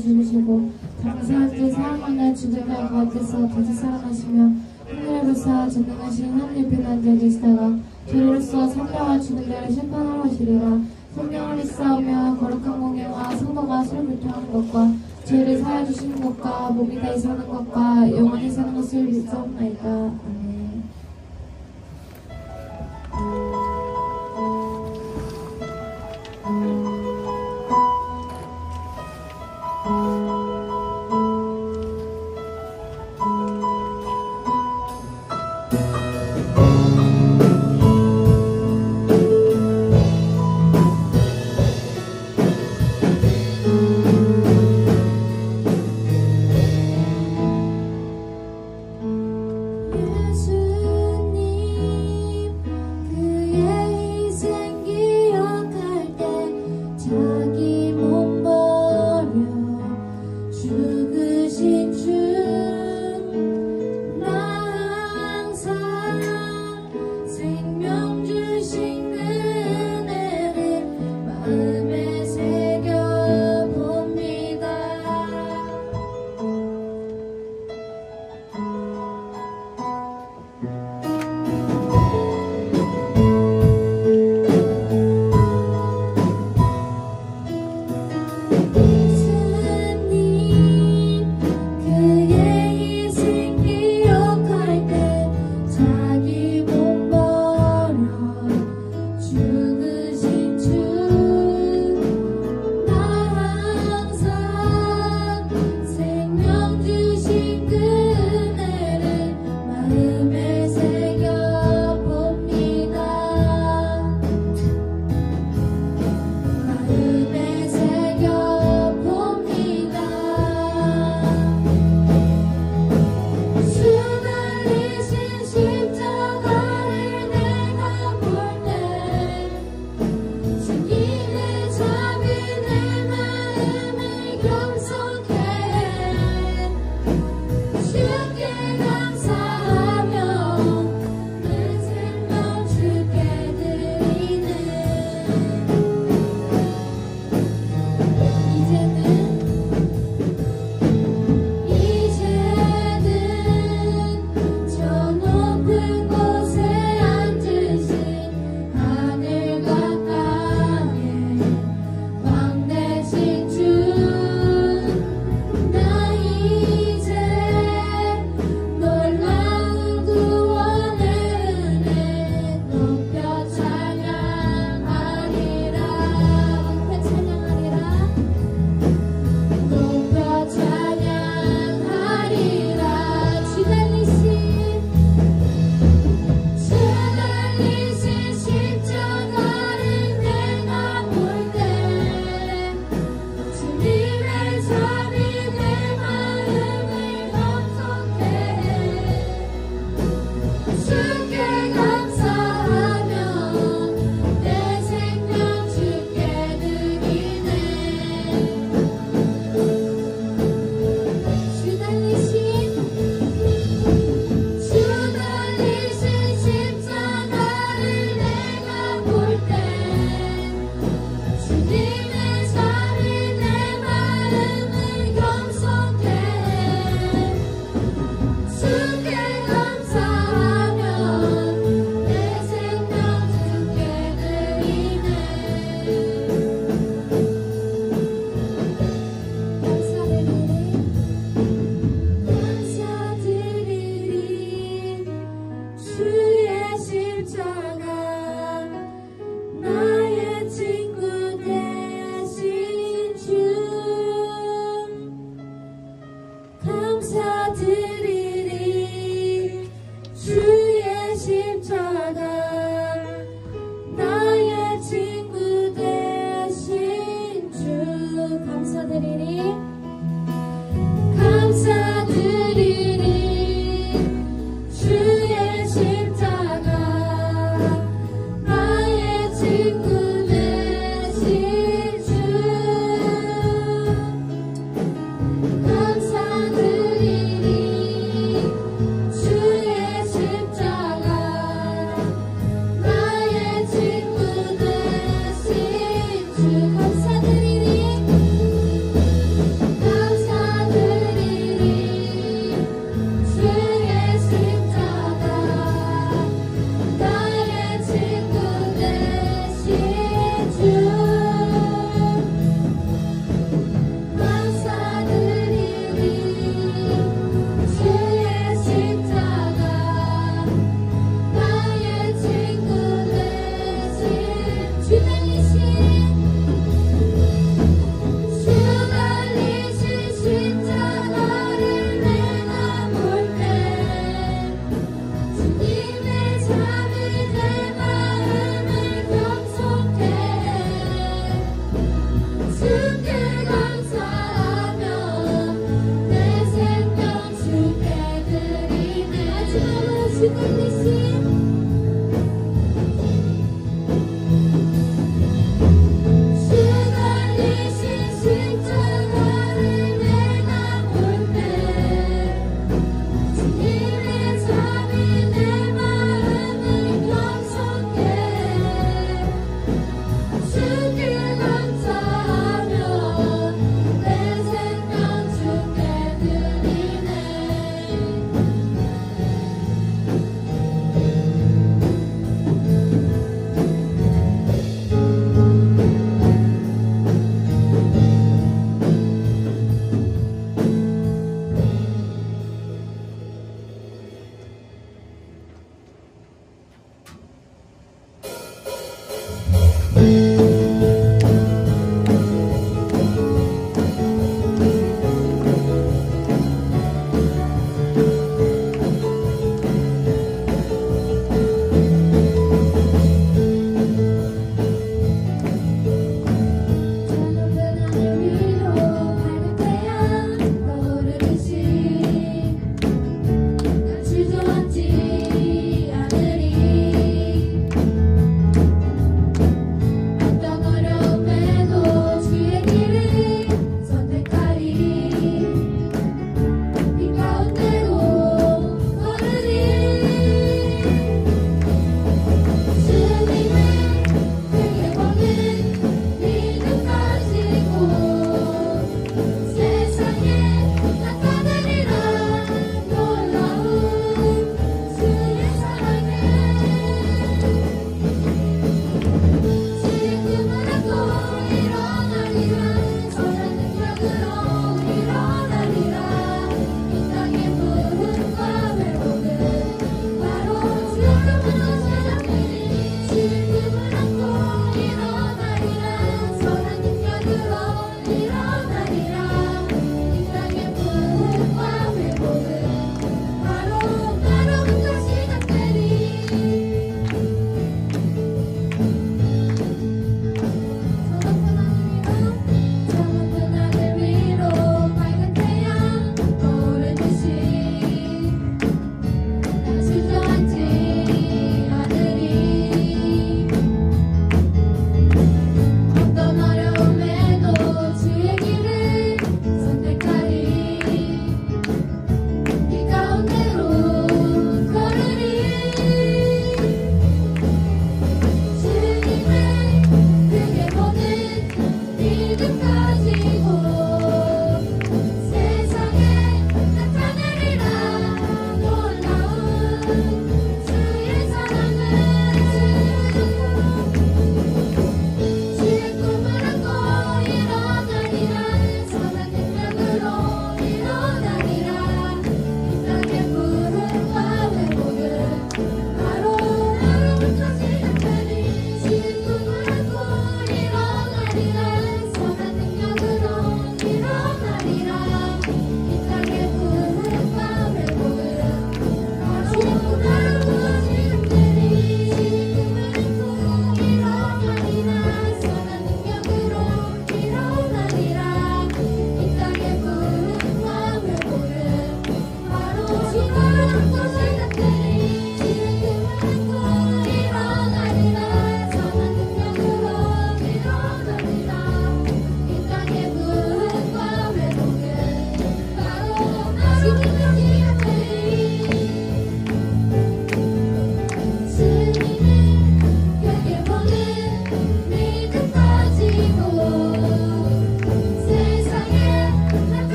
주시고 다른 사람들 사랑하는 주님과 가운데서 다시 살아나시며 하늘로서 전능하신 하늘의 빛난자 계시다가 저희로서 성령과 주님들을 심판하러 오시리라. 성령을 입사하며 거룩한 공예와 성도가 술을 불통하는 것과 죄를 사하여 주시는 것과 몸이 다시 사는 것과 영원히 사는 것을 믿사옵나이다. 아멘. 예수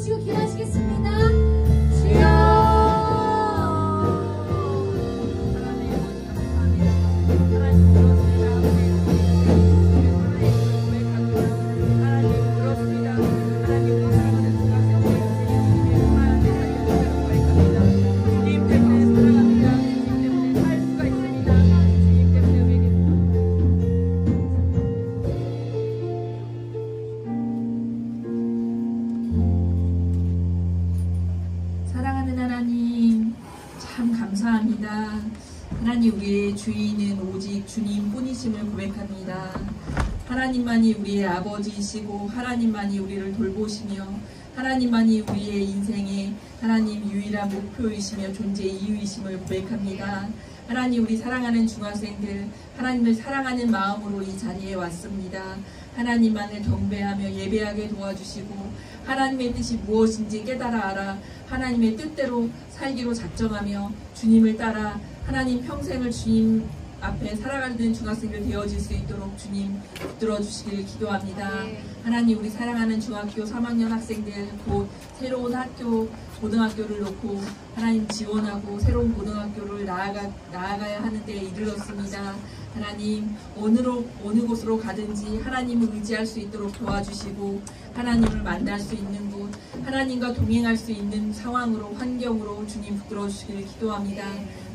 부르시고 기도하시겠습니다. 주여. 하나님, 우리의 주인은 오직 주님뿐이심을 고백합니다. 하나님만이 우리의 아버지이시고 하나님만이 우리를 돌보시며 하나님만이 우리의 인생의 하나님 유일한 목표이시며 존재 이유이심을 고백합니다. 하나님, 우리 사랑하는 중학생들, 하나님을 사랑하는 마음으로 이 자리에 왔습니다. 하나님만을 경배하며 예배하게 도와주시고 하나님의 뜻이 무엇인지 깨달아 알아 하나님의 뜻대로 살기로 작정하며 주님을 따라 하나님 평생을 주님 앞에 살아가는 중학생들 되어질 수 있도록 주님 붙들어 주시길 기도합니다. 하나님, 우리 사랑하는 중학교 3학년 학생들 곧 새로운 학교 고등학교를 놓고 하나님 지원하고 새로운 고등학교를 나아가야 하는 데에 이르렀습니다. 하나님, 어느 곳으로 가든지 하나님을 의지할 수 있도록 도와주시고 하나님을 만날 수 있는 곳, 하나님과 동행할 수 있는 상황으로 환경으로 주님 붙들어 주시길 기도합니다.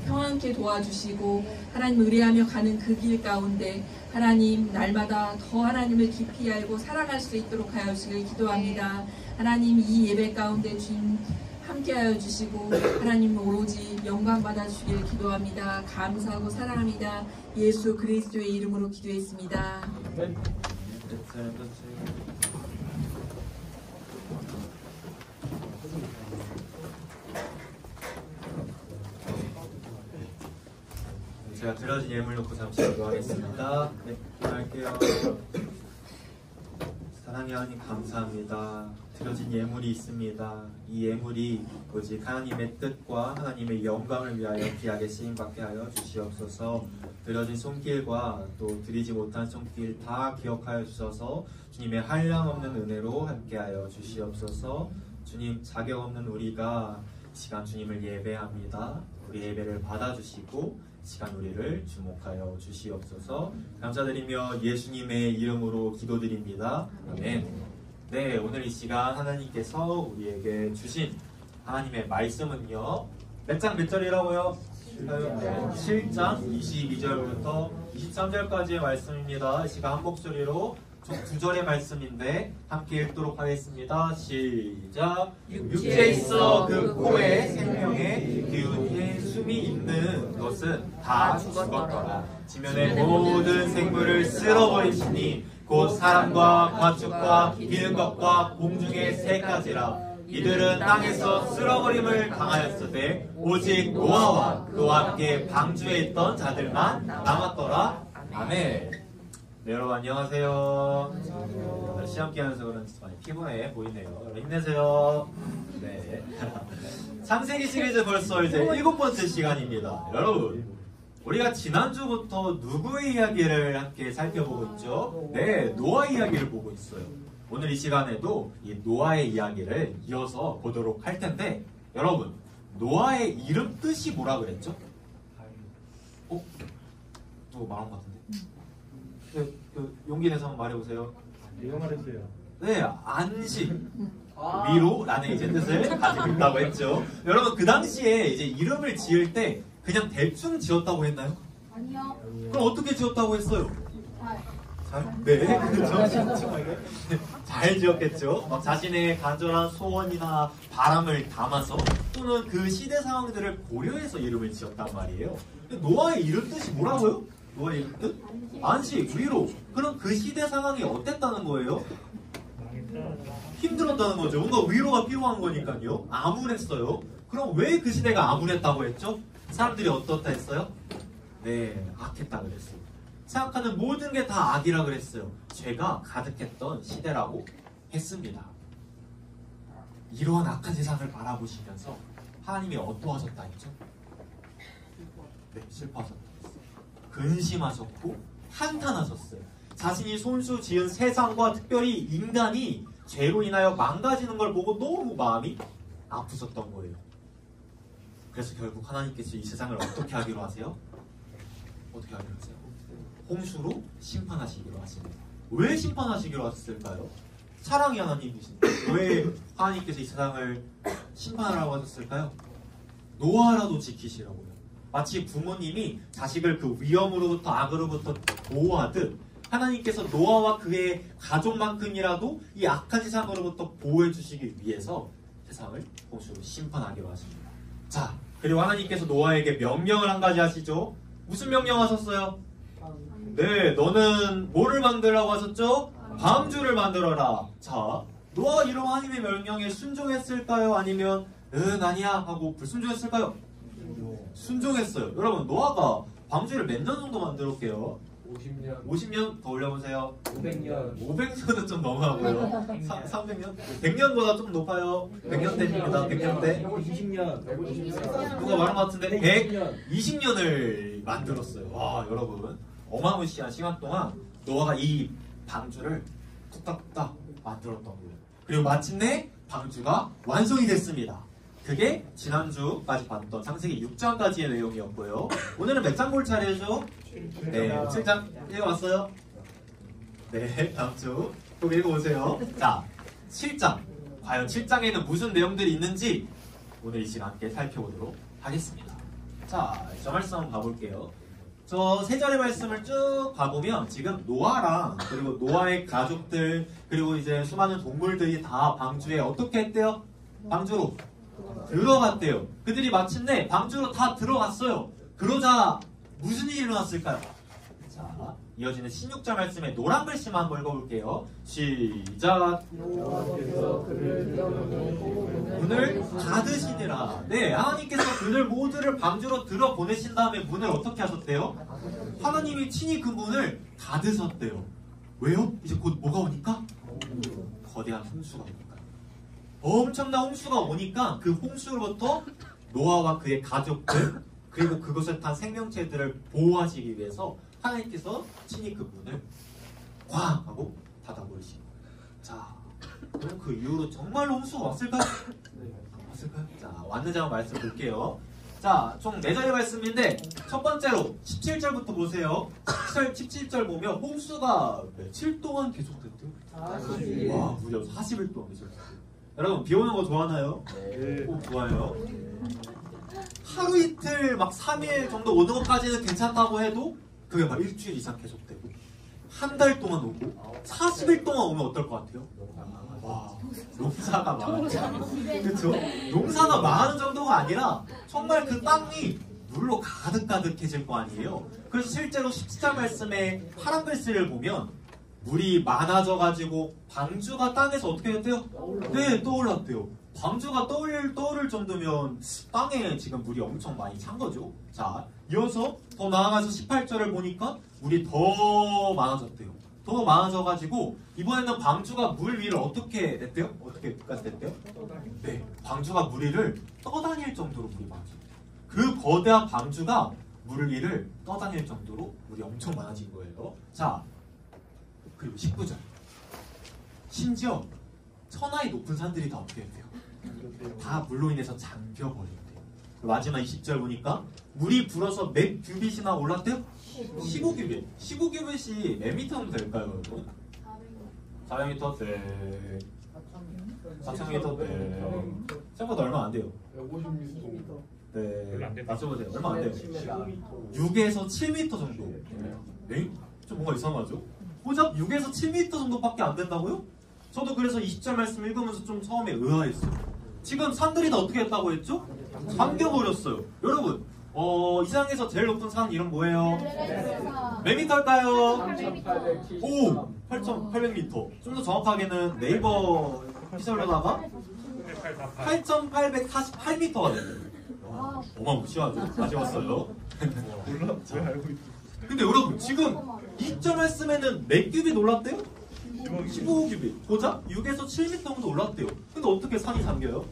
평안케 도와주시고 하나님 의뢰하며 가는 그 길 가운데 하나님 날마다 더 하나님을 깊이 알고 사랑할 수 있도록 하여 주시길 기도합니다. 하나님, 이 예배 가운데 주님 함께하여 주시고 하나님 오로지 영광 받아 주시길 기도합니다. 감사하고 사랑합니다. 예수 그리스도의 이름으로 기도했습니다. 제가 드려진 예물 놓고 잠시 기도하겠습니다. 네, 기도할게요. 사랑의 하나님, 감사합니다. 드려진 예물이 있습니다. 이 예물이 오직 하나님의 뜻과 하나님의 영광을 위하여 귀하게 쓰임받게 하여 주시옵소서. 드려진 손길과 또 드리지 못한 손길 다 기억하여 주셔서 주님의 한량없는 은혜로 함께하여 주시옵소서. 주님, 자격 없는 우리가 시간 주님을 예배합니다. 우리 예배를 받아주시고 시간 우리를 주목하여 주시옵소서. 감사드리며 예수님의 이름으로 기도드립니다. 아멘. 네, 오늘 이 시간 하나님께서 우리에게 주신 하나님의 말씀은요, 몇 장 몇 절이라고요? 7장 22절부터 23절까지의 말씀입니다. 이 시간 한 목소리로 두 절의 말씀인데 함께 읽도록 하겠습니다. 시작. 육체에 있어 그 코에 생명의 기운의 숨이 있는 것은 다 죽었더라. 지면의 모든 생물을 쓸어버리시니 곧 사람과 가축과 기는 것과 공중의 새까지라. 이들은 땅에서 쓸어버림을 당하였으되 오직 노아와 그와 함께 방주에 있던 자들만 남았더라. 아멘. 네, 여러분 안녕하세요. 시험기 하면서 그런지 많이 피곤해 보이네요. 여러분 힘내세요. 네. 창세기 시리즈 벌써 이제 7번째 시간입니다. 여러분, 우리가 지난주부터 누구의 이야기를 함께 살펴보고 있죠? 네, 노아 이야기를 보고 있어요. 오늘 이 시간에도 이 노아의 이야기를 이어서 보도록 할 텐데, 여러분, 노아의 이름 뜻이 뭐라 그랬죠? 누구 말한 것 같은데? 용기 내서 한번 말해보세요. 내가 말했어요. 네, 안식, 위로라는 이제 뜻을 가지고 있다고 했죠. 여러분, 그 당시에 이제 이름을 지을 때 그냥 대충 지었다고 했나요? 아니요. 그럼 어떻게 지었다고 했어요? 잘? 네, 그렇죠. 잘 지었겠죠. 막 자신의 간절한 소원이나 바람을 담아서 또는 그 시대 상황들을 고려해서 이름을 지었단 말이에요. 노아의 이름 뜻이 뭐라고요? 노아의 이름 뜻? 안식, 위로. 그럼 그 시대 상황이 어땠다는 거예요? 힘들었다는 거죠. 뭔가 위로가 필요한 거니까요. 암울했어요. 그럼 왜 그 시대가 암울했다고 했죠? 사람들이 어떻다 했어요? 네, 악했다 그랬어요. 생각하는 모든 게 다 악이라 그랬어요. 죄가 가득했던 시대라고 했습니다. 이러한 악한 세상을 바라보시면서 하나님이 어떠하셨다 했죠? 네, 슬퍼하셨다 했어요. 근심하셨고 한탄하셨어요. 자신이 손수 지은 세상과 특별히 인간이 죄로 인하여 망가지는 걸 보고 너무 마음이 아프셨던 거예요. 그래서 결국 하나님께서 이 세상을 어떻게 하기로 하세요? 어떻게 하기로 하세요? 홍수로 심판하시기로 하십니다. 왜 심판하시기로 하셨을까요? 사랑이 하나님이신데 왜 하나님께서 이 세상을 심판하라고 하셨을까요? 노아라도 지키시라고요. 마치 부모님이 자식을 그 위험으로부터 악으로부터 보호하듯 하나님께서 노아와 그의 가족만큼이라도 이 악한 세상으로부터 보호해 주시기 위해서 세상을 홍수로 심판하기로 하십니다. 자, 그리고 하나님께서 노아에게 명령을 한 가지 하시죠. 무슨 명령 하셨어요? 네, 너는 뭐를 만들라고 하셨죠? 방주를 만들어라. 자, 노아가 이런 하나님의 명령에 순종했을까요? 아니면 아니야 하고 불순종했을까요? 순종했어요. 여러분, 노아가 방주를 몇 년 정도 만들었게요? 50년 더 올려보세요. 500년은 좀 너무하고요. 300년? 100년보다 좀 높아요. 100년대입니다. 100년대. 120년. 누가 말한 것 같은데 120년을 만들었어요. 와, 여러분, 어마무시한 시간 동안 노아가 이 방주를 뚝딱뚝딱 만들었던 거예요. 그리고 마침내 방주가 완성이 됐습니다. 그게 지난주까지 봤던 창세기 6장까지의 내용이었고요. 오늘은 몇 장 볼 차례죠? 네, 7장 읽어봤어요? 네, 다음주 꼭 읽어보세요. 자, 7장. 과연 7장에는 무슨 내용들이 있는지 오늘 이 시간 함께 살펴보도록 하겠습니다. 자, 저 말씀 한번 가볼게요. 저 세 절의 말씀을 쭉 가보면 지금 노아랑 그리고 노아의 가족들 그리고 이제 수많은 동물들이 다 방주에 어떻게 했대요? 방주로 들어갔대요. 그들이 마침내 방주로 다 들어갔어요. 그러자 무슨 일이 일어났을까요? 자, 이어지는 16절 말씀에 노란 글씨만 한번 읽어볼게요. 시작. 문을 닫으시니라. 네, 하나님께서 그들 모두를 방주로 들어보내신 다음에 문을 어떻게 하셨대요? 하나님이 친히 그 문을 닫으셨대요. 왜요? 이제 곧 뭐가 오니까? 거대한 홍수가 오니까. 엄청난 홍수가 오니까 그 홍수로부터 노아와 그의 가족들 그리고 그것을 탄 생명체들을 보호하시기 위해서 하나님께서 친히 그 문을 꽝 하고 닫아버리신 거예요. 자, 그럼 그 이후로 정말로 홍수가 왔을까요? 왔을까요? 자, 왔는지 한번 말씀 볼게요. 자, 총 4절의 말씀인데 첫 번째로 17절부터 보세요. 17절 보면 홍수가 며칠 동안 계속됐대요? 와, 무려 40일 동안 계속됐대요. 여러분, 비 오는 거 좋아하나요? 네. 좋아요. 하루 이틀 막 3일 정도 오는 것까지는 괜찮다고 해도 그게 막 일주일 이상 계속되고 한 달 동안 오고 40일 동안 오면 어떨 것 같아요? 와, 농사가 많아요. 그렇죠? 농사가 많은 정도가 아니라 정말 그 땅이 물로 가득가득해질 거 아니에요. 그래서 실제로 17절 말씀에 파란 글씨를 보면 물이 많아져가지고 방주가 땅에서 어떻게 됐대요? 네, 떠올랐대요. 방주가 떠오를 정도면 땅에 지금 물이 엄청 많이 찬 거죠. 자, 이어서 더 나아가서 18절을 보니까 물이 더 많아졌대요. 더 많아져가지고 이번에는 방주가 물 위를 어떻게 됐대요? 어떻게까지 됐대요? 네, 방주가 물 위를 떠다닐 정도로 물이 많아졌대요. 그 거대한 방주가 물 위를 떠다닐 정도로 물이 엄청 많아진 거예요. 자, 그리고 19절. 심지어 천하의 높은 산들이 다 어떻게 됐대요? 다 물로 인해서 잠겨버린대요. 마지막 20절 보니까 물이 불어서 몇 규빗이나 올랐대요? 15규빗. 15규빗이 몇 미터 정도 될까요, 여러분? 400m? 네. 4,000m? 네. 생각보다 얼마 안 돼요. 150m. 네. 맞춰보세요. 얼마 안 돼요. 6에서 7m 정도. 네? 좀 뭔가 이상하죠? 고작 6에서 7m 정도밖에 안 된다고요? 저도 그래서 20절 말씀 읽으면서 좀 처음에 의아했어요. 지금 산들이 다 어떻게 했다고 했죠? 잠겨버렸어요. 여러분, 이 세상에서 제일 높은 산 이름 뭐예요? 몇 미터일까요? 오! 8,800m. 좀 더 정확하게는 네이버 피셜로다가 8,848m가 됐어요. 어마무시하죠? 아쉬웠어요. 몰라? 왜 알고 있지? 근데 여러분, 지금 2절 말씀에는 몇 규빗 올랐대요? 15규빗. 고작 6에서 7m 정도 올랐대요. 근데 어떻게 산이 잠겨요?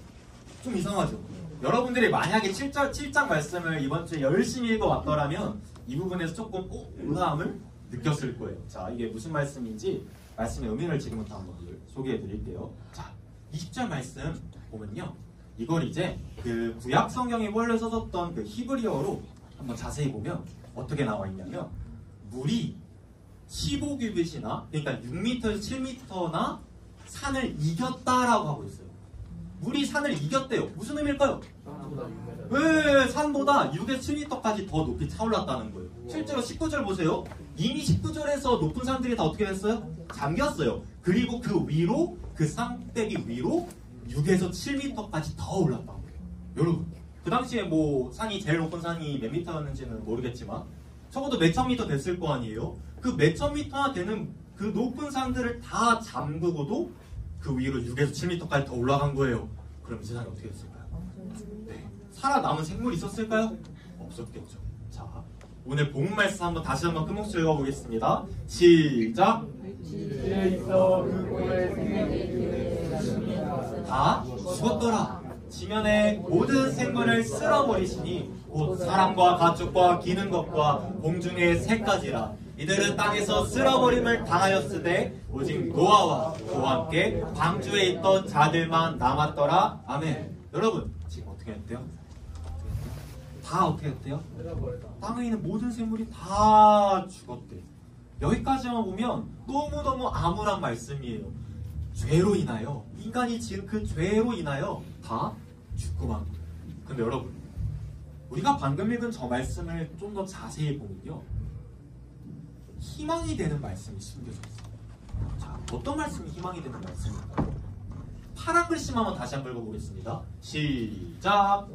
좀 이상하죠? 여러분들이 만약에 7장 말씀을 이번 주에 열심히 읽어왔더라면 이 부분에서 조금 의아함을 느꼈을 거예요. 자, 이게 무슨 말씀인지 말씀의 의미를 지금부터 한번 소개해 드릴게요. 자, 20절 말씀 보면요. 이걸 이제 그 구약 성경에 원래 써졌던 그 히브리어로 한번 자세히 보면 어떻게 나와 있냐면 물이 15규빗이나 그러니까 6m에서 7m나 산을 이겼다라고 하고 있어요. 물이 산을 이겼대요. 무슨 의미일까요? 왜 산보다 6에서 7m까지 더 높이 차올랐다는 거예요. 실제로 19절 보세요. 이미 19절에서 높은 산들이 다 어떻게 됐어요? 잠겼어요. 그리고 그 위로 그 산대기 위로 6에서 7m까지 더 올랐다는 거예요. 여러분 그 당시에 뭐 산이 제일 높은 산이 몇 미터였는지는 모르겠지만 적어도 몇천 미터 됐을 거 아니에요. 그 몇천 미터나 되는 그 높은 산들을 다 잠그고도 그 위로 6에서 7m까지 더 올라간 거예요. 그럼 이 세상이 어떻게 됐을까요? 네. 살아남은 생물이 있었을까요? 없었겠죠. 자, 오늘 본문 말씀 한번 다시 한번 끔목수 읽어보겠습니다. 시작! 다 죽었더라. 지면의 모든 생물을 쓸어버리시니 곧 사람과 가축과 기는 것과 공중의 새까지라. 이들은 땅에서 쓸어버림을 당하였으되 오직 노아와 그와 함께 방주에 있던 자들만 남았더라. 아멘. 여러분 지금 어떻게 했대요? 다 어떻게 했대요? 땅에 있는 모든 생물이 다 죽었대. 여기까지만 보면 너무너무 암울한 말씀이에요. 죄로 인하여 인간이 지은 그 죄로 인하여 다 죽고만. 근데 여러분 우리가 방금 읽은 저 말씀을 좀 더 자세히 보면요 희망이 되는 말씀이 숨겨져 있어요. 자, 어떤 말씀이 희망이 되는 말씀일까요? 파란 글씨만 한번 다시 한번 읽어보겠습니다. 시작!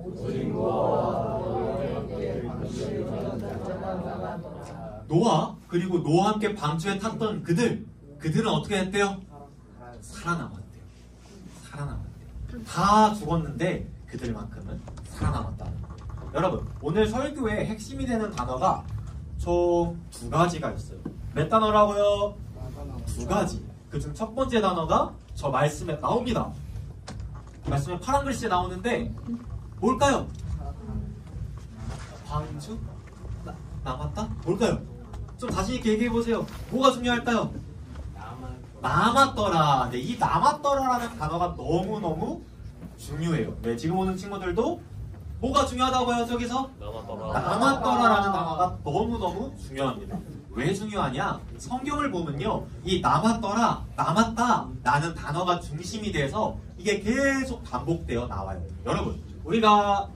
노아 그리고 노아와 함께 방주에 탔던 그들은 어떻게 했대요? 살아남았대요. 살아남았대요. 다 죽었는데 그들만큼은 살아남았다는 거예요. 여러분 오늘 설교의 핵심이 되는 단어가 총 2가지가 있어요. 몇 단어라고요? 2가지. 그중 첫 번째 단어가 저 말씀에 나옵니다. 말씀에 파란 글씨에 나오는데 뭘까요? 방주? 남았다? 뭘까요? 좀 자신 있게 얘기해 보세요. 뭐가 중요할까요? 남았더라. 네, 이 남았더라라는 단어가 너무너무 중요해요. 네, 지금 오는 친구들도 뭐가 중요하다고요? 저기서? 남았더라라는 단어가 너무너무 중요합니다. 왜 중요하냐? 성경을 보면요 이 남았더라, 남았다 라는 단어가 중심이 돼서 이게 계속 반복되어 나와요. 여러분 우리가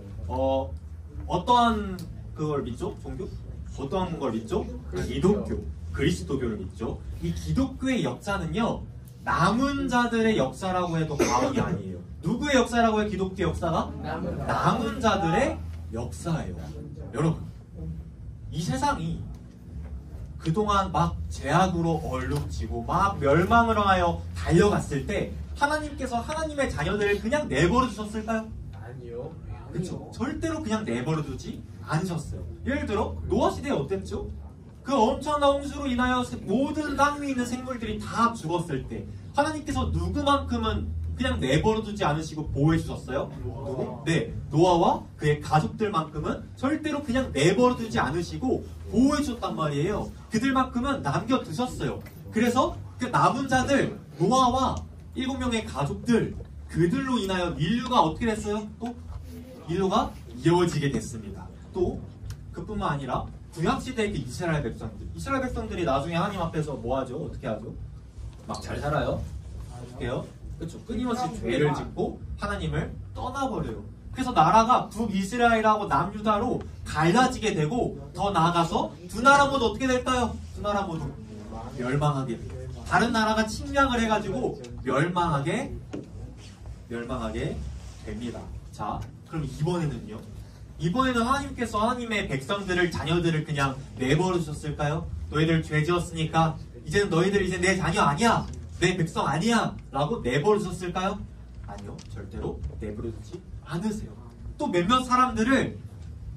어떠한 그걸 믿죠? 종교? 어떠한 걸 믿죠? 기독교, 그리스도교를 믿죠. 이 기독교의 역사는요 남은 자들의 역사라고 해도 과언이 아니에요. 누구의 역사라고 해요? 기독교 역사가? 남은 자들의 역사예요. 여러분 이 세상이 그동안 막 죄악으로 얼룩지고 막 멸망을 하여 달려갔을 때 하나님께서 하나님의 자녀들을 그냥 내버려 두셨을까요? 아니요. 그렇죠. 절대로 그냥 내버려 두지 않으셨어요. 예를 들어 노아 시대에 어땠죠? 그 엄청난 홍수로 인하여 모든 땅 위에 있는 생물들이 다 죽었을 때 하나님께서 누구만큼은 그냥 내버려 두지 않으시고 보호해 주셨어요? 누구? 네, 노아와 그의 가족들만큼은 절대로 그냥 내버려 두지 않으시고 보호해 주셨단 말이에요. 그들만큼은 남겨두셨어요. 그래서 그 남은 자들 노아와 7명의 가족들 그들로 인하여 인류가 어떻게 됐어요? 또 인류가 이어지게 됐습니다. 또 그뿐만 아니라 구약시대의 그 이스라엘 백성들이 나중에 하나님 앞에서 뭐 하죠? 어떻게 하죠? 막 잘 살아요? 어떻게 해요? 그렇죠. 끊임없이 죄를 짓고 하나님을 떠나버려요. 그래서 나라가 북이스라엘하고 남유다로 갈라지게 되고 더 나아가서 두 나라 모두 어떻게 될까요? 두 나라 모두 멸망하게 돼요. 다른 나라가 침략을 해가지고 멸망하게 됩니다. 자, 그럼 이번에는요? 이번에는 하나님께서 하나님의 백성들을 자녀들을 그냥 내버려 두셨을까요? 너희들 죄 지었으니까 이제는 너희들 이제 내 자녀 아니야, 내 백성 아니야 라고 내버려 두셨을까요? 아니요, 절대로 내버려 두지 않으세요. 또 몇몇 사람들을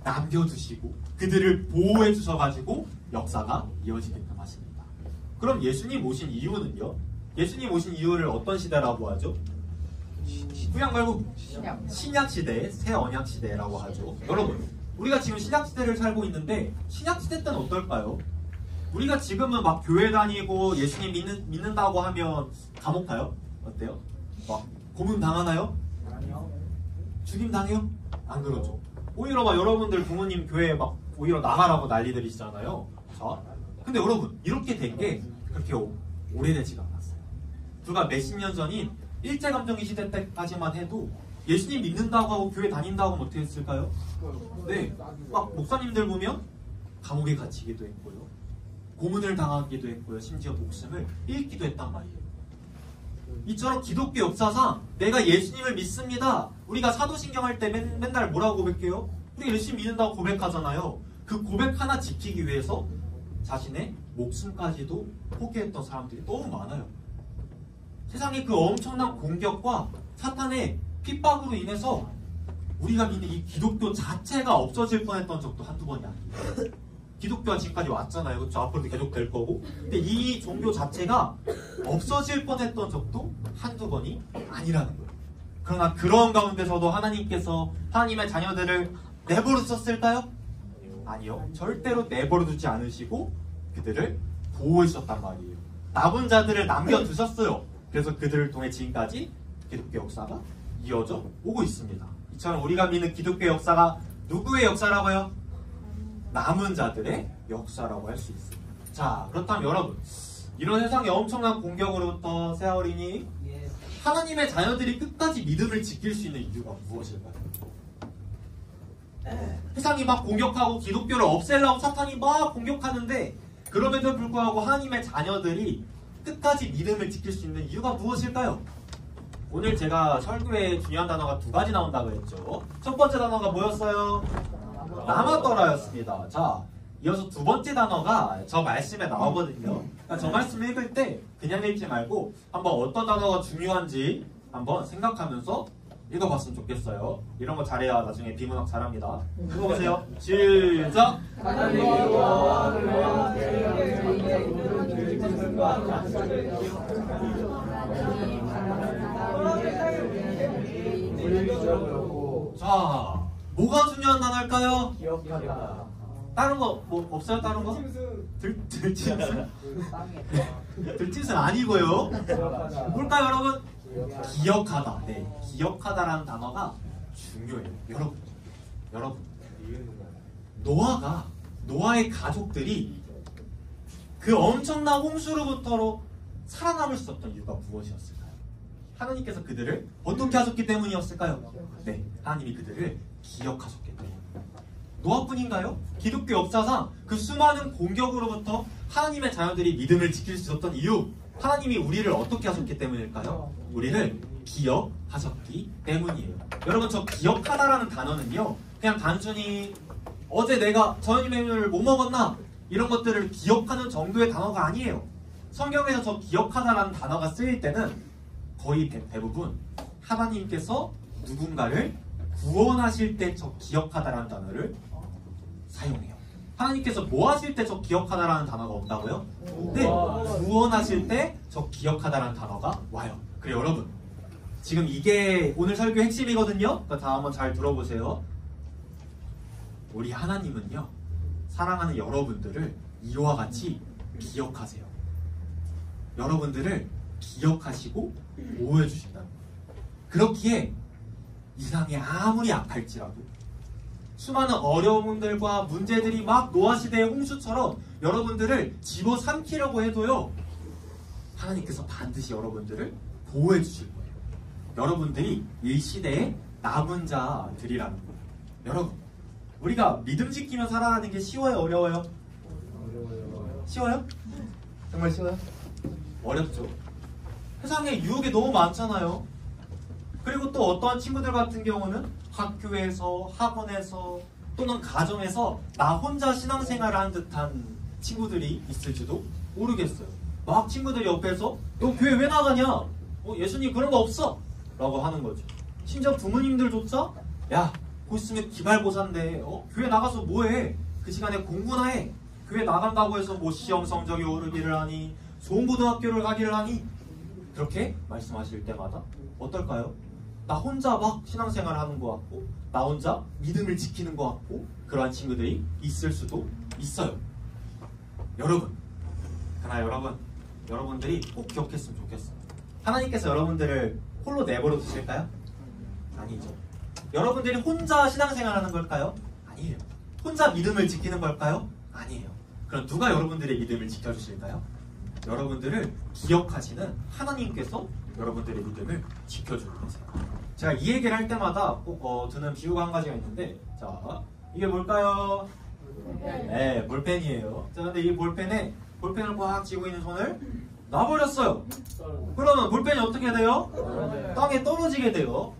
남겨두시고 그들을 보호해 주셔가지고 역사가 이어지게끔 하십니다. 그럼 예수님 오신 이유는요? 예수님 오신 이유를 어떤 시대라고 하죠? 구약 말고 신약 시대, 새 언약 시대라고 하죠. 여러분, 우리가 지금 신약 시대를 살고 있는데 신약 시대 때는 어떨까요? 우리가 지금은 막 교회 다니고 예수님 믿는다고 하면 감옥 가요? 어때요? 막 고문 당하나요? 아니요. 죽임 당해요? 안 그러죠. 오히려 막 여러분들 부모님 교회 막 오히려 나가라고 난리들이시잖아요. 자, 근데 여러분 이렇게 된 게 그렇게 오래되지가 않았어요. 불과 몇십 년 전인 일제감정기 시대 때까지만 해도 예수님 믿는다고 하고 교회 다닌다고 하면 어떻게 했을까요? 네, 막 목사님들 보면 감옥에 갇히기도 했고요, 고문을 당하기도 했고요, 심지어 목숨을 잃기도 했단 말이에요. 이처럼 기독교 역사상 내가 예수님을 믿습니다, 우리가 사도신경 할 때 맨날 뭐라고 고백해요? 우리 예수님 믿는다고 고백하잖아요. 그 고백 하나 지키기 위해서 자신의 목숨까지도 포기했던 사람들이 너무 많아요. 세상의 그 엄청난 공격과 사탄의 핍박으로 인해서 우리가 믿는 이 기독교 자체가 없어질 뻔했던 적도 한두 번이 아니에요. 기독교가 지금까지 왔잖아요. 그렇죠? 앞으로도 계속 될 거고. 근데 이 종교 자체가 없어질 뻔했던 적도 한두 번이 아니라는 거예요. 그러나 그런 가운데서도 하나님께서 하나님의 자녀들을 내버려 두셨을까요? 아니요. 절대로 내버려 두지 않으시고 그들을 보호해 주셨단 말이에요. 남은 자들을 남겨두셨어요. 그래서 그들을 통해 지금까지 기독교 역사가 이어져 오고 있습니다. 이처럼 우리가 믿는 기독교 역사가 누구의 역사라고요? 남은 자들의 역사라고 할 수 있습니다. 자, 그렇다면 여러분, 이런 세상의 엄청난 공격으로부터 새어린이 하나님의 자녀들이 끝까지 믿음을 지킬 수 있는 이유가 무엇일까요? 세상이 막 공격하고 기독교를 없애려고 사탄이 막 공격하는데 그럼에도 불구하고 하나님의 자녀들이 끝까지 믿음을 지킬 수 있는 이유가 무엇일까요? 오늘 제가 설교에 중요한 단어가 두 가지 나온다고 했죠. 첫 번째 단어가 뭐였어요? 남았더라였습니다. 자, 이어서 두 번째 단어가 저 말씀에 나오거든요. 그러니까 저 말씀 읽을 때 그냥 읽지 말고 한번 어떤 단어가 중요한지 한번 생각하면서 읽어봤으면 좋겠어요. 이런 거 잘해야 나중에 비문학 잘합니다. 읽어보세요. 시작! 자, 뭐가 중요한 단어일까요? 기억하다. 다른 거 뭐 없어요? 다른 거? 들짐승? 들짐승 아니고요. 뭘까요, 여러분? 기억하다. 네, 기억하다라는 단어가 중요해요. 여러분, 노아의 가족들이 그 엄청난 홍수로부터로 살아남을 수 있었던 이유가 무엇이었을까요? 하나님께서 그들을 어떻게 하셨기 때문이었을까요? 네, 하나님이 그들을 기억하셨기 때문에. 노아뿐인가요? 기독교 역사상 그 수많은 공격으로부터 하나님의 자녀들이 믿음을 지킬 수 있었던 이유, 하나님이 우리를 어떻게 하셨기 때문일까요? 우리를 기억하셨기 때문이에요. 여러분, 저 기억하다라는 단어는요, 그냥 단순히 어제 내가 저녁 메뉴를 뭐 먹었나 이런 것들을 기억하는 정도의 단어가 아니에요. 성경에서 저 기억하다라는 단어가 쓰일 때는 거의 대부분 하나님께서 누군가를 구원하실 때 저 기억하다라는 단어를 사용해요. 하나님께서 뭐 하실 때 저 기억하다라는 단어가 온다고요? 네, 구원하실 때 저 기억하다라는 단어가 와요. 그래, 여러분, 지금 이게 오늘 설교 핵심이거든요. 그러니까 다 한번 잘 들어보세요. 우리 하나님은요, 사랑하는 여러분들을 이와 같이 기억하세요. 여러분들을 기억하시고 보호해 주신다. 그렇기에 이 세상이 아무리 악할지라도, 수많은 어려움들과 문제들이 막 노아시대의 홍수처럼 여러분들을 집어삼키려고 해도요, 하나님께서 반드시 여러분들을 보호해 주실 거예요. 여러분들이 이 시대의 남은 자들이라는 거예요. 여러분, 우리가 믿음 지키며 살아가는 게 쉬워요? 어려워요? 쉬워요? 정말 쉬워요? 어렵죠. 세상에 유혹이 너무 많잖아요. 그리고 또 어떠한 친구들 같은 경우는 학교에서, 학원에서, 또는 가정에서 나 혼자 신앙생활을 하는 듯한 친구들이 있을지도 모르겠어요. 막 친구들이 옆에서 너 교회 왜 나가냐? 예수님 그런 거 없어! 라고 하는 거죠. 심지어 부모님들조차 야, 곧 있으면 기말고사인데 교회 나가서 뭐해? 그 시간에 공부나 해. 교회 나간다고 해서 뭐 시험 성적이 오르기를 하니, 좋은 고등학교를 가기를 하니, 그렇게 말씀하실 때마다 어떨까요? 나 혼자 막 신앙생활을 하는 것 같고, 나 혼자 믿음을 지키는 것 같고, 그러한 친구들이 있을 수도 있어요. 그러나 여러분들이 꼭 기억했으면 좋겠어요. 하나님께서 여러분들을 홀로 내버려 두실까요? 아니죠. 여러분들이 혼자 신앙생활하는 걸까요? 아니에요. 혼자 믿음을 지키는 걸까요? 아니에요. 그럼 누가 여러분들의 믿음을 지켜주실까요? 여러분들을 기억하시는 하나님께서 여러분들의 믿음을 지켜주고 계세요. 제가 이 얘기를 할 때마다 꼭 드는 비유가 한 가지가 있는데, 자, 이게 뭘까요? 네, 볼펜이에요. 자, 근데 이 볼펜을 꽉 쥐고 있는 손을 놔버렸어요. 그러면 볼펜이 어떻게 돼요? 땅에 떨어지게 돼요.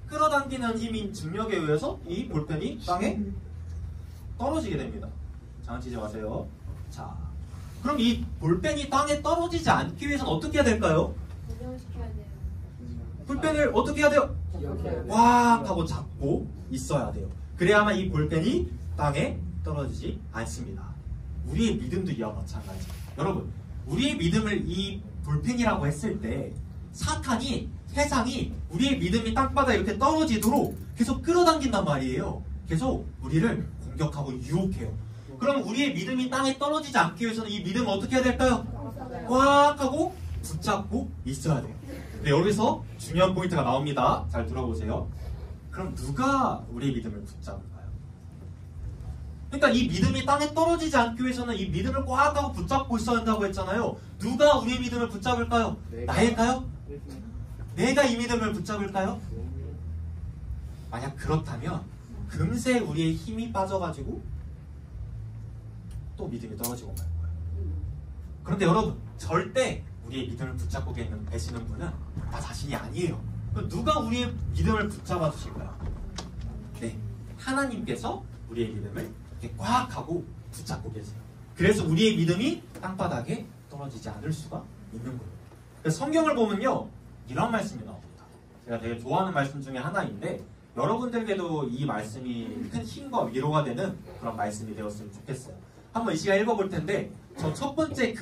끌어당기는 힘인 중력에 의해서 이 볼펜이 땅에 떨어지게 됩니다. 장난치지 마세요. 자, 그럼 이 볼펜이 땅에 떨어지지 않기 위해서는 어떻게 해야 될까요? 볼펜을 어떻게 해야 돼요? 꽉 하고 잡고 있어야 돼요. 그래야만 이 볼펜이 땅에 떨어지지 않습니다. 우리의 믿음도 이와 마찬가지예요. 여러분, 우리의 믿음을 이 볼펜이라고 했을 때 사탄이, 세상이 우리의 믿음이 땅바닥에 이렇게 떨어지도록 계속 끌어당긴단 말이에요. 계속 우리를 공격하고 유혹해요. 그럼 우리의 믿음이 땅에 떨어지지 않기 위해서는 이 믿음을 어떻게 해야 될까요? 꽉 하고 붙잡고 있어야 돼요. 네, 여기서 중요한 포인트가 나옵니다. 잘 들어보세요. 그럼 누가 우리의 믿음을 붙잡을까요? 그러니까 이 믿음이 땅에 떨어지지 않기 위해서는 이 믿음을 꽉 하고 붙잡고 있어야 한다고 했잖아요. 누가 우리의 믿음을 붙잡을까요? 나일까요? 내가 이 믿음을 붙잡을까요? 만약 그렇다면 금세 우리의 힘이 빠져가지고 또 믿음이 떨어지고 말 거예요. 그런데 여러분, 절대 우리의 믿음을 붙잡고 계시는 분은 나 자신이 아니에요. 누가 우리의 믿음을 붙잡아 주실까요? 네, 하나님께서 우리의 믿음을 이렇게 꽉 하고 붙잡고 계세요. 그래서 우리의 믿음이 땅바닥에 떨어지지 않을 수가 있는 거예요. 그래서 성경을 보면요, 이런 말씀이 나옵니다. 제가 되게 좋아하는 말씀 중에 하나인데, 여러분들께도 이 말씀이 큰 힘과 위로가 되는 그런 말씀이 되었으면 좋겠어요. 한번 이 시간 읽어볼 텐데, 저 첫 번째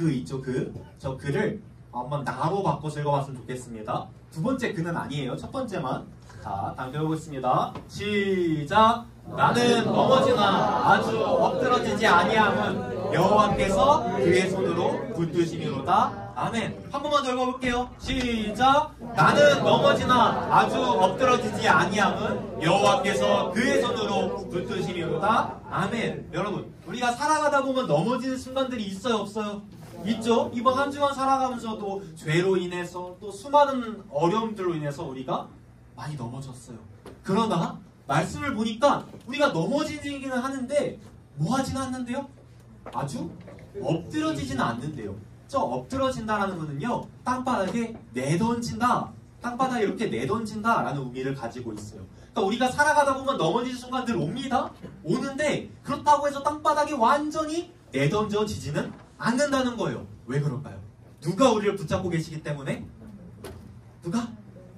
저 글을 한번 나로 바꿔서 읽어봤으면 좋겠습니다. 두 번째 글은 아니에요. 첫 번째만. 자, 다음 읽어보겠습니다. 시작. 나는 넘어지나 아주 엎드러지지 아니함은 여호와께서 그의 손으로 붙드시미로다. 아멘. 한 번만 더 읽어볼게요. 시작. 나는 넘어지나 아주 엎드러지지 아니함은 여호와께서 그의 손으로 붙드시미로다. 아멘. 여러분, 우리가 살아가다 보면 넘어지는 순간들이 있어요, 없어요? 있죠. 이번 한 주간 살아가면서도 죄로 인해서 또 수많은 어려움들로 인해서 우리가 많이 넘어졌어요. 그러나 말씀을 보니까 우리가 넘어지기는 하는데 뭐 하지는 않는데요? 아주 엎드러지지는 않는데요. 저 엎드러진다라는 거는요, 땅바닥에 내던진다, 땅바닥에 이렇게 내던진다 라는 의미를 가지고 있어요. 그러니까 우리가 살아가다 보면 넘어지는 순간들 옵니다. 오는데 그렇다고 해서 땅바닥에 완전히 내던져지지는 않는다는 거예요. 왜 그럴까요? 누가 우리를 붙잡고 계시기 때문에? 누가?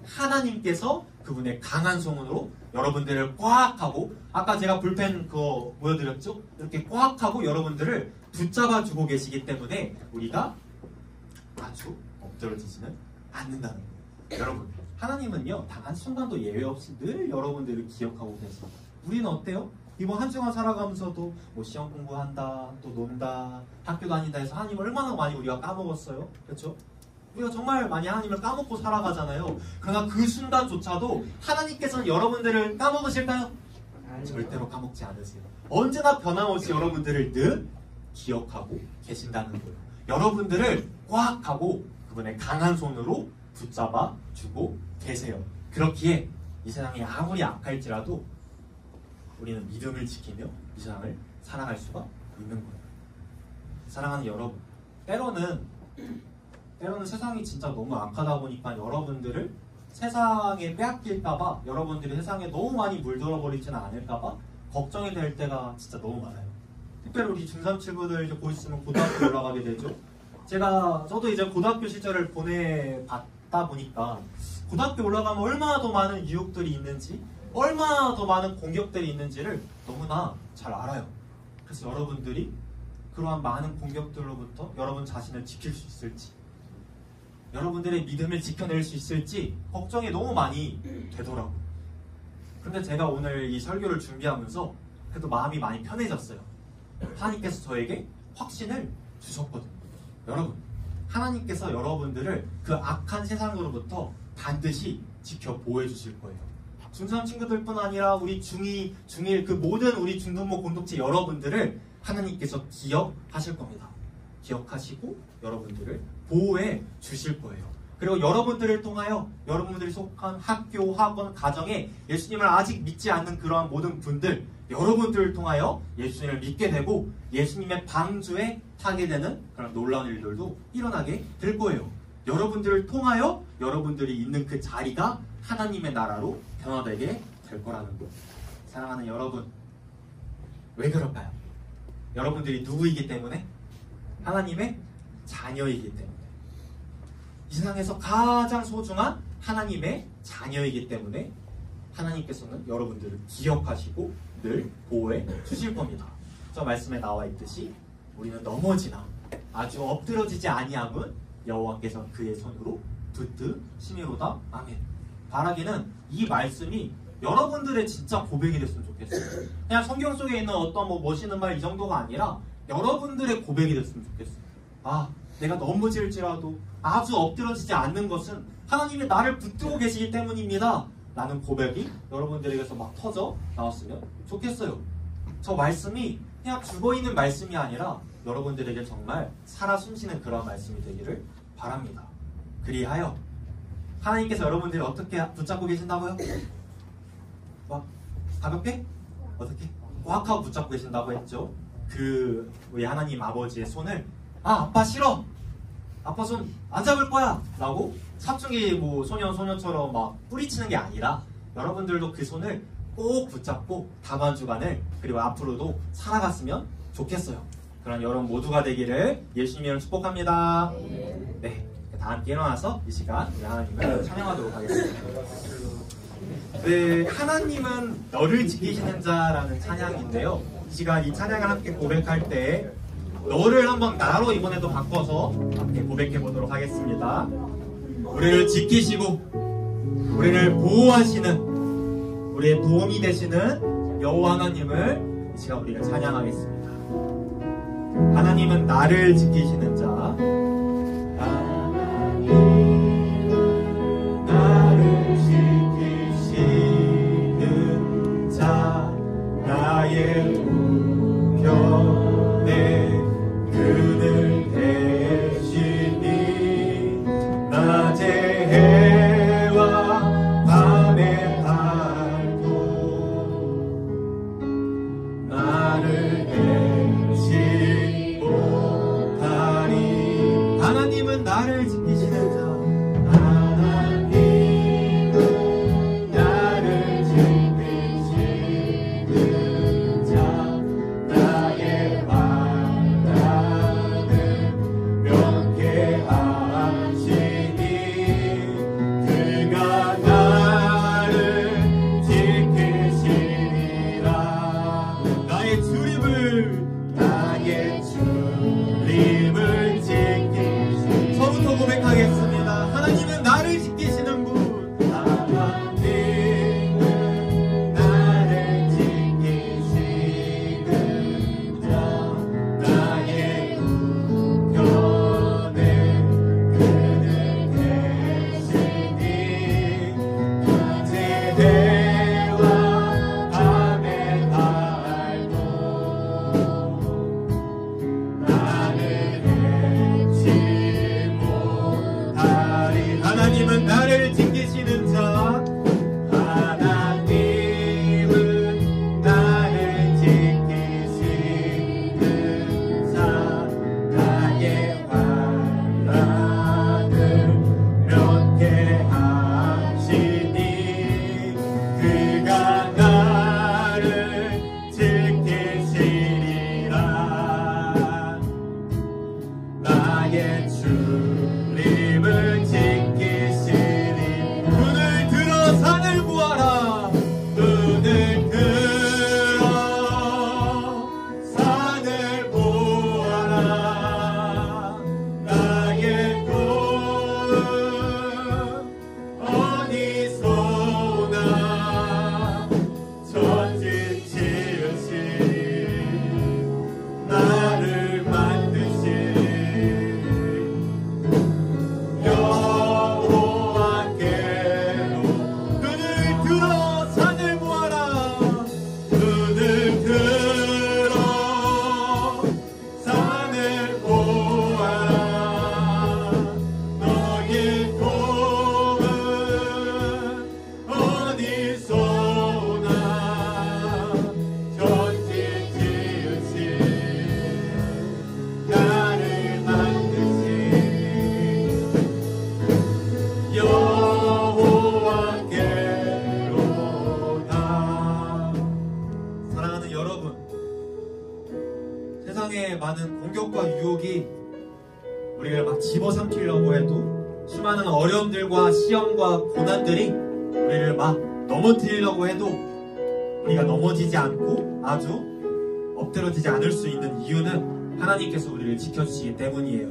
하나님께서 그분의 강한 손으로 여러분들을 꽉 하고, 아까 제가 볼펜 그거 보여드렸죠? 이렇게 꽉 하고 여러분들을 붙잡아 주고 계시기 때문에 우리가 아주 엎드러지지는 않는다는 거예요. 여러분, 하나님은요, 단 한 순간도 예외 없이 늘 여러분들을 기억하고 계십니다. 우리는 어때요? 이번 한 주간 살아가면서도 뭐 시험 공부한다, 또 논다, 학교 다닌다 해서 하나님 얼마나 많이 우리가 까먹었어요. 그렇죠? 우리가 정말 많이 하나님을 까먹고 살아가잖아요. 그러나 그 순간조차도 하나님께서는 여러분들을 까먹으실까요? 절대로 까먹지 않으세요. 언제나 변함없이 여러분들을 늘 기억하고 계신다는 거예요. 여러분들을 꽉 하고 그분의 강한 손으로 붙잡아 주고 계세요. 그렇기에 이 세상이 아무리 악할지라도 우리는 믿음을 지키며 이 세상을 살아갈 수가 있는 거예요. 사랑하는 여러분, 때로는 세상이 진짜 너무 악하다 보니까 여러분들을 세상에 빼앗길까봐, 여러분들이 세상에 너무 많이 물들어 버리지는 않을까봐 걱정이 될 때가 진짜 너무 많아요. 특별히 우리 중3 친구들 이제 곧 있으면 고등학교 올라가게 되죠. 저도 이제 고등학교 시절을 보내봤다 보니까 고등학교 올라가면 얼마나 더 많은 유혹들이 있는지, 얼마나 더 많은 공격들이 있는지를 너무나 잘 알아요. 그래서 여러분들이 그러한 많은 공격들로부터 여러분 자신을 지킬 수 있을지, 여러분들의 믿음을 지켜낼 수 있을지 걱정이 너무 많이 되더라고요. 그런데 제가 오늘 이 설교를 준비하면서 그래도 마음이 많이 편해졌어요. 하나님께서 저에게 확신을 주셨거든요. 여러분, 하나님께서 여러분들을 그 악한 세상으로부터 반드시 지켜 보호해 주실 거예요. 중3 친구들뿐 아니라 우리 중2, 중1 그 모든 우리 중등부 공동체 여러분들을 하나님께서 기억하실 겁니다. 기억하시고 여러분들을 보호해 주실 거예요. 그리고 여러분들을 통하여 여러분들이 속한 학교, 학원, 가정에 예수님을 아직 믿지 않는 그러한 모든 분들, 여러분들을 통하여 예수님을 믿게 되고 예수님의 방주에 타게 되는 그런 놀라운 일들도 일어나게 될 거예요. 여러분들을 통하여 여러분들이 있는 그 자리가 하나님의 나라로 변화되게 될 거라는 것. 사랑하는 여러분, 왜 그럴까요? 여러분들이 누구이기 때문에? 하나님의 자녀이기 때문에. 이 세상에서 가장 소중한 하나님의 자녀이기 때문에 하나님께서는 여러분들을 기억하시고 늘 보호해 주실 겁니다. 저 말씀에 나와 있듯이 우리는 넘어지나 아주 엎드러지지 아니함은 여호와께서 그의 손으로 붙드시미로다. 아멘. 바라기는 이 말씀이 여러분들의 진짜 고백이 됐으면 좋겠어요. 그냥 성경 속에 있는 어떤 멋있는 말 이 정도가 아니라 여러분들의 고백이 됐으면 좋겠어요. 아, 내가 넘어질지라도 아주 엎드러지지 않는 것은 하나님이 나를 붙들고 계시기 때문입니다. 라는 고백이 여러분들에게서 막 터져 나왔으면 좋겠어요. 저 말씀이 그냥 죽어있는 말씀이 아니라 여러분들에게 정말 살아 숨쉬는 그런 말씀이 되기를 바랍니다. 그리하여 하나님께서 여러분들을 어떻게 붙잡고 계신다고요? 막 가볍게? 어떻게? 꽉 하고 붙잡고 계신다고 했죠. 그 우리 하나님 아버지의 손을 아빠 싫어! 아빠 손 안 잡을 거야! 라고 사춘기 소년처럼 막 뿌리치는 게 아니라 여러분들도 그 손을 꼭 붙잡고 다음 한 주간을 그리고 앞으로도 살아갔으면 좋겠어요. 그럼 여러분 모두가 되기를 예수님의 이름으로 축복합니다. 네, 다 함께 일어나서 이 시간 우리 하나님을 찬양하도록 하겠습니다. 네, 하나님은 너를 지키시는 자라는 찬양인데요. 이 시간 이 찬양을 함께 고백할 때 너를 한번 나로 이번에도 바꿔서 함께 고백해 보도록 하겠습니다. 우리를 지키시고 우리를 보호하시는 우리의 도움이 되시는 여호와 하나님을 이 시간 우리가 찬양하겠습니다. 하나님은 나를 지키시는 자. 하나님은 나를 지키시는 자. 나의 우편에 그늘 대시니 낮에 해와 밤에 달도 나를 대시 못하리. 하나님은 나를 지키시는 자. 하나님은 나를 지키시는 자. 나의 환난을 면케하시니 그가 나를 지키시리라. 나의 주님을 지키시니 저부터 고백하겠습니다. 하나님은 나를 지키시는 분. 하나님은 나를 지키시는 자. 나의 우편에 그늘 대시니 낮에 해와 밤에 달도 나를 해치 못하리. 하나님은 나를 지키시는 자. 하나님은 나를 지키시는 자. 나의 환난을 면케하시니 그가 나를 지키시리라. 나의 주님을 지키시니 눈을 들어 산을 보아라. 눈을 들어 산을 보아라. 나의 도움 어디서 오나. 천지 지으신 나를 만 유혹이 우리를 막 집어삼키려고 해도, 수많은 어려움들과 시험과 고난들이 우리를 막 넘어뜨리려고 해도 우리가 넘어지지 않고 아주 엎드러지지 않을 수 있는 이유는 하나님께서 우리를 지켜주시기 때문이에요.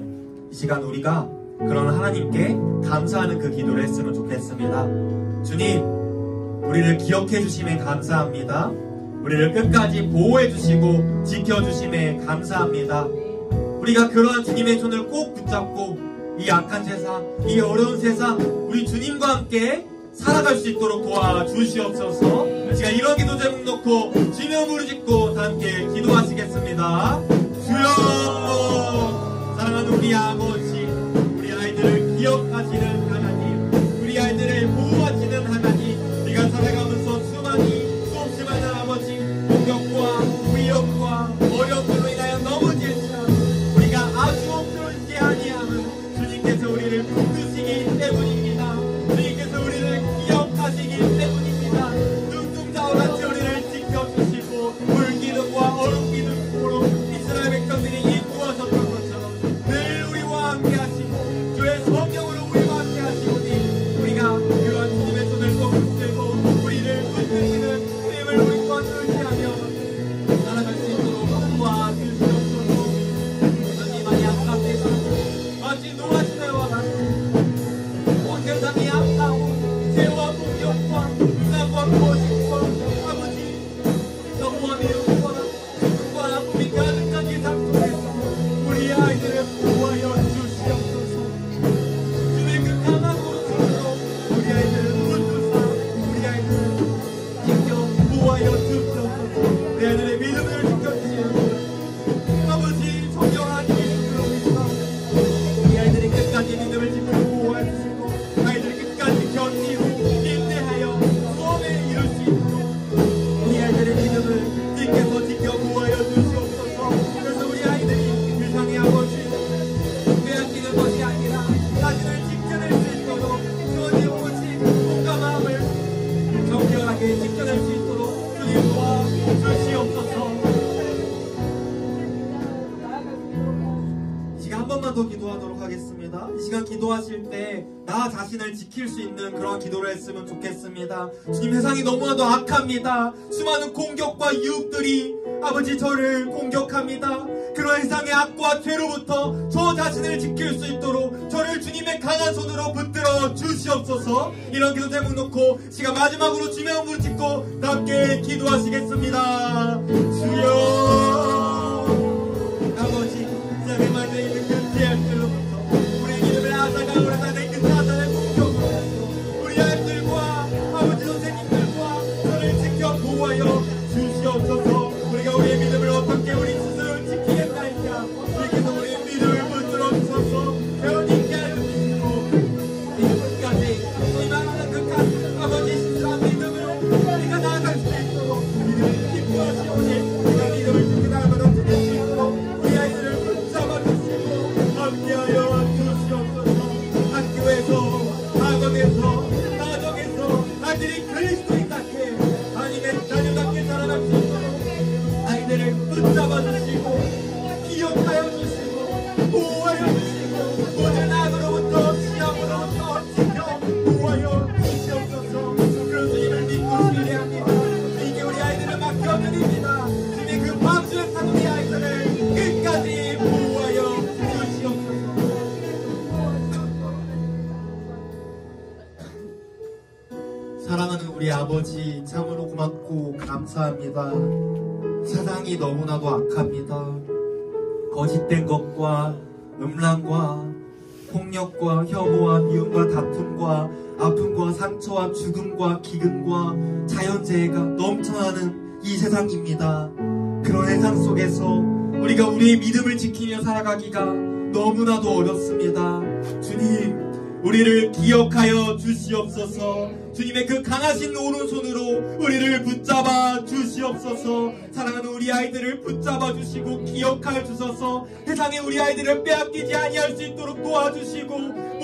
이 시간 우리가 그런 하나님께 감사하는 그 기도를 했으면 좋겠습니다. 주님, 우리를 기억해 주심에 감사합니다. 우리를 끝까지 보호해 주시고 지켜주심에 감사합니다. 우리가 그러한 주님의 손을 꼭 붙잡고 이 악한 세상, 이 어려운 세상, 우리 주님과 함께 살아갈 수 있도록 도와주시옵소서. 제가 이런 기도 제목 놓고 주님의 무릎 짓고 다 함께 기도하시겠습니다. 주여, 사랑하는 우리 아버지, 우리 아이들을 기억하시는 하나님, 우리 아이들을 보호하시는 하나님, 우리가 살아가면서 수없이 많은 아버지 공격과 위협과 어려움으로 인하여 넘어질지라 우리가 아주 엎드러지지 아니함은 주님께서 우리를 붙드시기 때문입니다. 주님께서 우리를 기억하시기 때문입니다. 눈동자와 같이 우리를 지켜주시고 물기둥과 얼음기둥으로 이스라엘 백성들이 인도하셨던 것처럼 늘 우리와 함께 하시고 주의 성령으로 우리와 함께 하시오니 우리가 그러한 주님의 손을 꼭 붙들고 우리를 붙드시는 주님을 우리 또한 의지하며 살아갈 수 있도록 도와주시옵소서. 주님 많이 아깝습니다. 마치 노아시대와 같이 온 세상이 아까운 죄와 공격과 불쌍과 거짓과 아버지 너무함이 없거나 죽음과 아픔이 가득한 이 삶 속에서 우리 아이들을 보호하여 주시옵소서. 주의 그 강한 오른손으로 우리 아이들을 붙드사 우리 아이들을 지켜 보호하여 주시옵소서. 우리 아이들의 믿음을 지켜주시옵소서. 아버지 존경하는 예수로 믿사옵나이다. 우리 아이들이 끝까지 믿음을 지켜 보호해 주시고 아이들이 끝까지 견디고 인내하여 소원에 이룰 수 있도록 우리 아이들의 믿음을 주께서 지켜 보호하여 주시옵소서. 그래서 우리 아이들이 세상의 아버지 빼앗기는 것이 아니라 자신을 지켜낼 수 있도록 주님 오시 몸과 마음을 정결하게 지켜낼 수 있도록 주님 도와주시옵소서. 이 시간 한 번만 더 기도하도록 하겠습니다. 이 시간 기도하실 때 나 자신을 지킬 수 있는 그런 기도를 했으면 좋겠습니다. 주님, 세상이 너무나도 악합니다. 수많은 공격과 유혹들이 아버지 저를 공격합니다. 그런 세상의 악과 죄로부터 저 자신을 지킬 수 있도록 저를 주님의 강한 손으로 붙들어 주시옵소서. 이런 기도 제목 놓고 시간 마지막으로 주님의 무릎 짓고 함께 기도하시겠습니다. 주여, 아버지 세상에 말려 있는 그 죄악들로부터 우리 믿음을 앗아가 오라다는 그 사단의 공격으로부터 우리 아이들과 아버지 선생님들과 저를 지켜 보호하여 주시옵소서. 우리가 우리의 믿음을 어떻게 우리 스스로 지키겠나이까. 주께서 우리의 믿음을 붙들어 주셔서 배워있게 하여 주시고 끝까지 소망하는 그 아버지 신실한 믿음으로 우리가 나아갈 수 있도록 믿음을 기뻐하시오니 우리가 믿음을 지키고 나아가다 지킬 수 있도록 우리 아이들을 붙잡아 주시고 함께하여 주시옵소서. 학교에서 학원에서 가정에서 아이들이 그리스도인답게 하나님의 자녀답게 살아갈 수 있도록 아이들을 붙잡아 주시고 기억하여 주시고 보호하여 주시고 모든 악으로부터 시험으로부터 지켜 보호하여 주시옵소서. 그런 주님을 믿고 신뢰합니다. 이게 우리 아이들을 맡겨드립니다. 주님의 그 방주에 탄 우리 아이들을 끝까지 보호하여 주시옵소서. 사랑하는 우리 아버지, 참으로 고맙고 감사합니다. 세상이 너무나도 악합니다. 거짓된 것과 음란과 폭력과 혐오와 미움과 다툼과 아픔과 상처와 죽음과 기근과 자연재해가 넘쳐나는 이 세상입니다. 그런 세상 속에서 우리가 우리의 믿음을 지키며 살아가기가 너무나도 어렵습니다. 주님, 우리를 기억하여 주시옵소서. 주님의 그 강하신 오른손으로 우리를 붙잡아 주시옵소서. 사랑하는 우리 아이들을 붙잡아 주시고 기억하여 주셔서 세상에 우리 아이들을 빼앗기지 아니할 수 있도록 도와주시고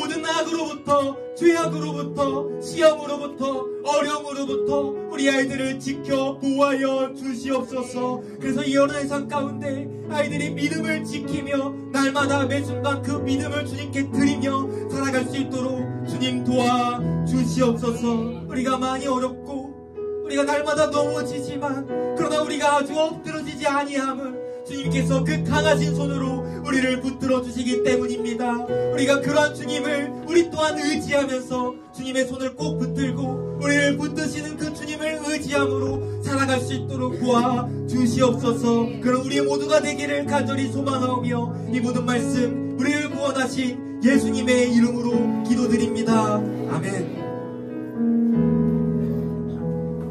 모든 악으로부터, 죄악으로부터, 시험으로부터, 어려움으로부터 우리 아이들을 지켜 보호하여 주시옵소서. 그래서 이 어려운 세상 가운데 아이들이 믿음을 지키며 날마다 매 순간 그 믿음을 주님께 드리며 살아갈 수 있도록 주님 도와 주시옵소서. 우리가 많이 어렵고 우리가 날마다 넘어지지만 그러나 우리가 아주 엎드러지지 아니함은 주님께서 그 강하신 손으로 우리를 붙들어 주시기 때문입니다. 우리가 그러한 주님을 우리 또한 의지하면서 주님의 손을 꼭 붙들고 우리를 붙드시는 그 주님을 의지함으로 살아갈 수 있도록 도와 주시옵소서. 그런 우리 모두가 되기를 간절히 소망하오며 이 모든 말씀 우리를 구원하신 예수님의 이름으로 기도드립니다. 아멘.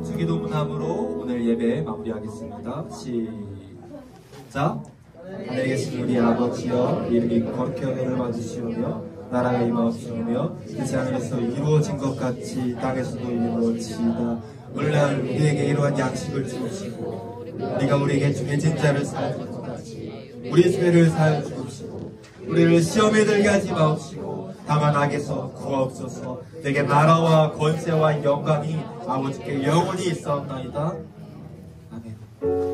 주기도문함으로 오늘 예배 마무리하겠습니다. 시작. 하늘에 계신 우리 아버지여, 이름이 거룩히 여김을 받으시오며 나라가 임하옵시오며 이 하늘에서 이루어진 것 같이 땅에서도 이루어지이다. 오늘날 우리에게 이러한 양식을 주옵시고 우리가 우리에게 중해진 자를 사하여 줄 것 같이 우리 죄를 사하여 주옵시고 우리를 시험에 들게 하지 마옵시고 다만 악에서 구하옵소서. 내게 나라와 권세와 영광이 아버지께 영원히 있사옵나이다. 아멘.